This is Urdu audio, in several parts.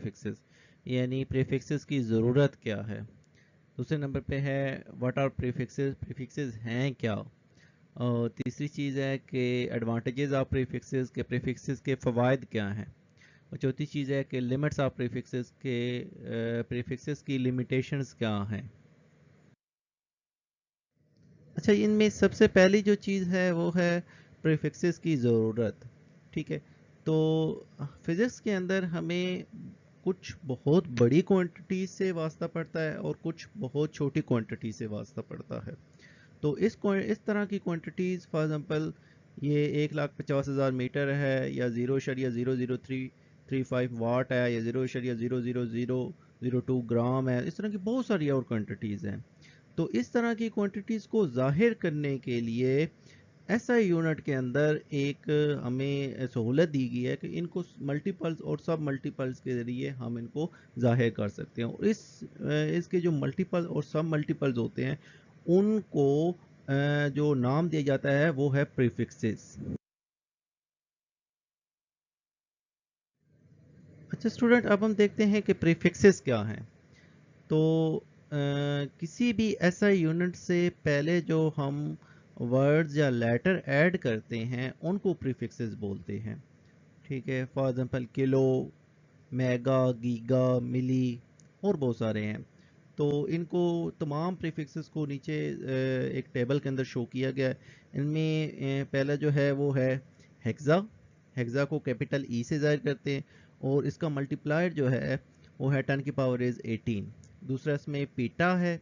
prefixes, یعنی prefixes کی ضرورت کیا ہے. دوسرے نمبر پہ ہے what are prefixes, prefixes ہیں کیا. اور تیسری چیز ہے کہ ایڈوانٹیجز آف پریفکسز کے پریفکسز کے فوائد کیا ہیں. اور چوتھی چیز ہے کہ لمٹس آف پریفکسز کے پریفکسز کی لمیٹیشنز کیا ہیں. اچھا، ان میں سب سے پہلی جو چیز ہے وہ ہے پریفکسز کی ضرورت. ٹھیک ہے، تو فزکس کے اندر ہمیں کچھ بہت بڑی کوانٹٹی سے واسطہ پڑتا ہے اور کچھ بہت چھوٹی کوانٹٹی سے واسطہ پڑتا ہے. تو اس طرح کی کوانٹٹیز فار ایگزامپل یہ 1,50,000 میٹر ہے یا 0.00335 واٹ ہے یا 0.00002 گرام ہے. اس طرح کی بہت ساری اور کوانٹٹیز ہیں. تو اس طرح کی کوانٹٹیز کو ظاہر کرنے کے لیے ایس آئی یونٹ کے اندر ایک ہمیں سہولت دی گئی ہے کہ ان کو ملٹیپلز اور سب ملٹیپلز کے ذریعے ہم ان کو ظاہر کر سکتے ہیں. اور اس کے جو ملٹیپل اور سب ملٹیپلز ہوتے ہیں ان کو جو نام دیا جاتا ہے وہ ہے پریفکسز. اچھا اسٹوڈنٹ، اب ہم دیکھتے ہیں کہ پریفکسز کیا ہیں. تو کسی بھی ایس آئی یونٹ سے پہلے جو ہم ورڈز یا لیٹر ایڈ کرتے ہیں ان کو پریفکسز بولتے ہیں. ٹھیک ہے، for example kilo, mega, giga, milli اور بہت سارے ہیں. تو ان کو تمام پریفکسز کو نیچے ایک ٹیبل کے اندر شو کیا گیا ہے. ان میں پہلا جو ہے وہ ہے ہیگزا. ہیگزا کو کیپٹل ای سے ظاہر کرتے ہیں اور اس کا ملٹیپلائر جو ہے وہ ہے 10 کی پاور از 18. دوسرا اس میں پیٹا ہے.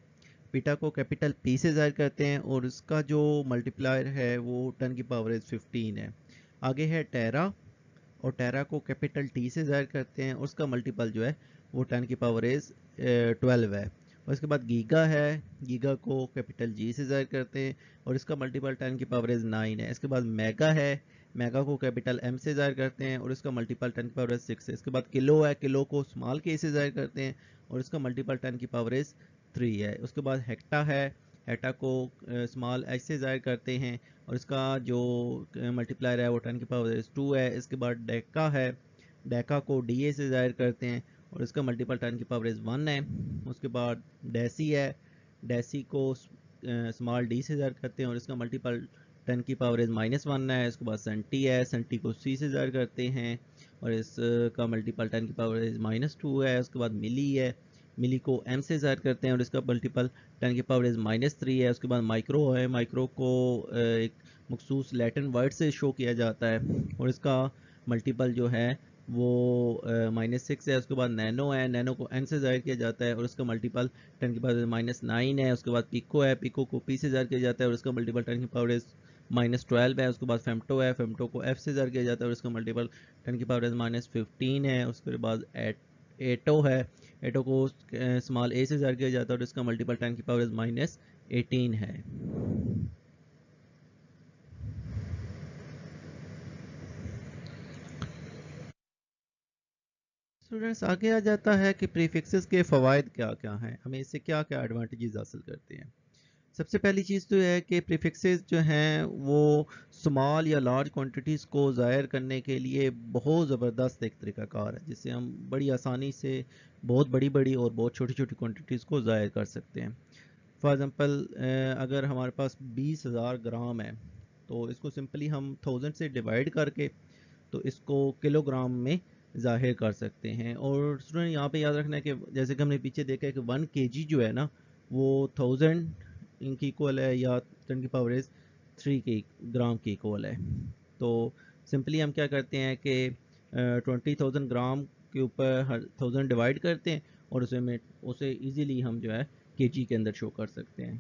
پیٹا کو کیپٹل پی سے ظاہر کرتے ہیں اور اس کا جو ملٹیپلائر ہے وہ 10 کی پاور از 15 ہے. آگے ہے ٹیرا، اور ٹیرا کو کیپٹل ٹی سے ظاہر کرتے ہیں اور اس کا ملٹیپل جو ہے وہ 10 کی پاور از 12 ہے. اور اس کے بعد گیگا ہے. گیگا کو کیپٹل جی سے ظاہر کرتے ہیں اور اس کا ملٹیپل 10 کی پاور از 9 ہے. اس کے بعد میگا ہے. میگا کو کیپٹل ایم سے ظاہر کرتے ہیں اور اس کا ملٹیپل 10 کی پاور از 6 ہے. اس کے بعد کلو ہے. کلو کو اسمال کے سے ظاہر کرتے ہیں اور اس کا ملٹیپل 10 کی پاور از 3 ہے. اس کے بعد ہیکٹا ہے. ہیٹا کو اسمال ایچ سے ظاہر کرتے ہیں اور اس کا جو ملٹیپلائر ہے وہ 10 کی پاور 2 ہے. اس کے بعد ڈیکا ہے. ڈیکا کو ڈی اے سے ظاہر کرتے ہیں اور اس کا ملٹیپل 10 کی پاور 1 ہے. اس کے بعد ڈیسی ہے. ڈیسی کو اسمال ڈی سے ظاہر کرتے ہیں اور اس کا ملٹیپل 10 کی پاور -1 ہے. اس کے بعد سنٹی ہے. سنٹی کو سی سے ظاہر کرتے ہیں اور اس کا ملٹیپل 10 کی پاور -2 ہے. اس کے بعد ملی ہے. ملی کو ایم سے ظاہر کرتے ہیں اور اس کا ملٹیپل 10 کی پاور -3 ہے. اس کے بعد مائکرو ہے. مائکرو کو ایک مخصوص لیٹن ورڈ سے شو کیا جاتا ہے اور اس کا ملٹیپل جو ہے وہ -6 ہے. اس کے بعد نینو ہے. نینو کو این سے ظاہر کیا جاتا ہے اور اس کا ملٹیپل 10 کی پاور -9 ہے. اس کے بعد پیکو ہے. پیکو کو پی سے ظاہر کیا جاتا ہے اور اس کا ملٹیپل 10 کی پاور -12 ہے. اس کے بعد فیمٹو ہے. فیمٹو کو ایف سے ظاہر کیا جاتا ہے اور اس کا ملٹیپل 10 کی پاور -15 ہے. اس کے بعد ایٹو ہے. ایٹو کو اسمال اے سے ظاہر کیا جاتا ہے اور اس کا ملٹیپل 10 کی پاور -18 ہے. اسٹوڈنٹس، آگے آ جاتا ہے کہ پریفکسز کے فوائد کیا کیا ہیں، ہمیں اس سے کیا کیا ایڈوانٹیجز حاصل کرتے ہیں. سب سے پہلی چیز تو ہے کہ پریفکسز جو ہیں وہ سمال یا لارج کوانٹٹیز کو ظاہر کرنے کے لیے بہت زبردست ایک طریقہ کار ہے جس سے ہم بڑی آسانی سے بہت بڑی بڑی اور بہت چھوٹی چھوٹی کوانٹٹیز کو ظاہر کر سکتے ہیں. فار ایگزامپل اگر ہمارے پاس 20,000 گرام ہے تو اس کو سمپلی ہم 1000 سے ڈیوائڈ کر کے تو اس کو کلو گرام میں ظاہر کر سکتے ہیں. اور اسٹوڈنٹ یہاں پہ یاد رکھنا ہے کہ جیسے کہ ہم نے پیچھے دیکھا ہے کہ 1 kg جو ہے نا وہ 1000 ان کی ایکول ہے یا 10 کی پاور 3 گرام کی ایکول ہے. تو سمپلی ہم کیا کرتے ہیں کہ 20,000 گرام کے اوپر 1000 ڈیوائڈ کرتے ہیں اور اسے ایزیلی ہم جو ہے کے جی کے اندر شو کر سکتے ہیں.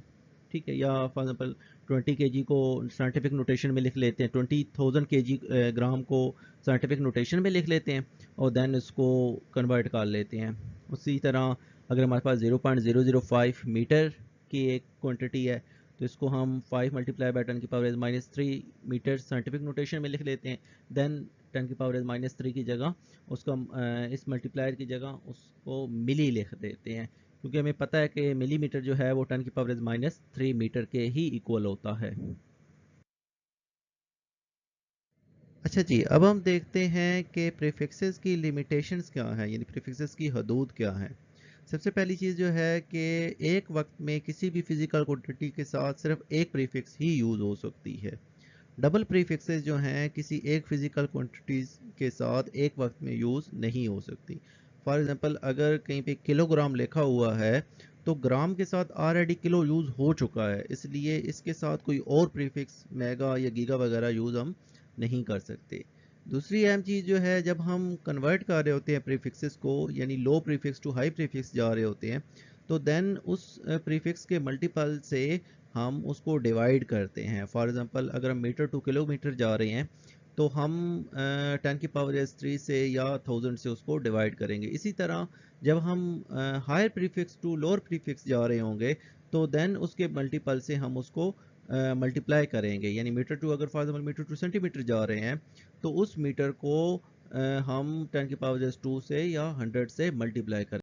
ٹھیک ہے، یا فار ایگزامپل 20 kg کو سائنٹیفک نوٹیشن میں لکھ لیتے ہیں. 20,000 kg گرام کو سائنٹیفک نوٹیشن میں لکھ لیتے ہیں اور دین اس کو کنورٹ کر لیتے ہیں. اسی طرح اگر ہمارے پاس 0.005 میٹر کی ایک کوانٹٹی ہے تو اس کو ہم 5 ملٹیپلائی بائی 10 کی پاور -3 میٹر سائنٹیفک نوٹیشن میں لکھ لیتے ہیں. دین 10 کی پاور -3 کی جگہ اس کا اس ملٹیپلائر کی جگہ اس کو ملی لکھ دیتے ہیں کیونکہ ہمیں پتہ ہے کہ ملی میٹر جو ہے وہ 10 کی پاور -3 میٹر کے ہی ایکول ہوتا ہے. اچھا جی، اب ہم دیکھتے ہیں کہ پریفکسز کی لیمیٹیشنز کیا ہیں، یعنی پریفکسز کی حدود کیا ہیں۔ سب سے پہلی چیز جو ہے کہ ایک وقت میں کسی بھی فزیکل کوانٹٹی کے ساتھ صرف ایک پریفکس ہی یوز ہو سکتی ہے۔ ڈبل پریفکسز جو ہیں کسی ایک فزیکل کوانٹٹیز کے ساتھ ایک وقت میں یوز نہیں ہو سکتی۔ فار ایگزامپل اگر کہیں پہ کلو گرام لکھا ہوا ہے تو گرام کے ساتھ آلریڈی کلو یوز ہو چکا ہے، اس لیے اس کے ساتھ کوئی اور پریفکس میگا یا گیگا وغیرہ یوز ہم نہیں کر سکتے۔ دوسری اہم چیز جو ہے، جب ہم کنورٹ کر رہے ہوتے ہیں پریفکسز کو، یعنی لو پریفکس ٹو ہائی پریفکس جا رہے ہوتے ہیں، تو دین اس پریفکس کے ملٹیپل سے ہم اس کو ڈیوائڈ کرتے ہیں۔ فار ایگزامپل اگر ہم میٹر ٹو کلو میٹر جا رہے ہیں تو ہم 10⁻³ سے یا 1000 سے اس کو ڈیوائڈ کریں گے۔ اسی طرح جب ہم higher prefix to lower prefix جا رہے ہوں گے تو دین اس کے ملٹیپل سے ہم اس کو ملٹیپلائی کریں گے، یعنی میٹر ٹو، اگر for example metre to centimetre جا رہے ہیں تو اس میٹر کو ہم 10⁻² سے یا 100 سے ملٹیپلائی کریں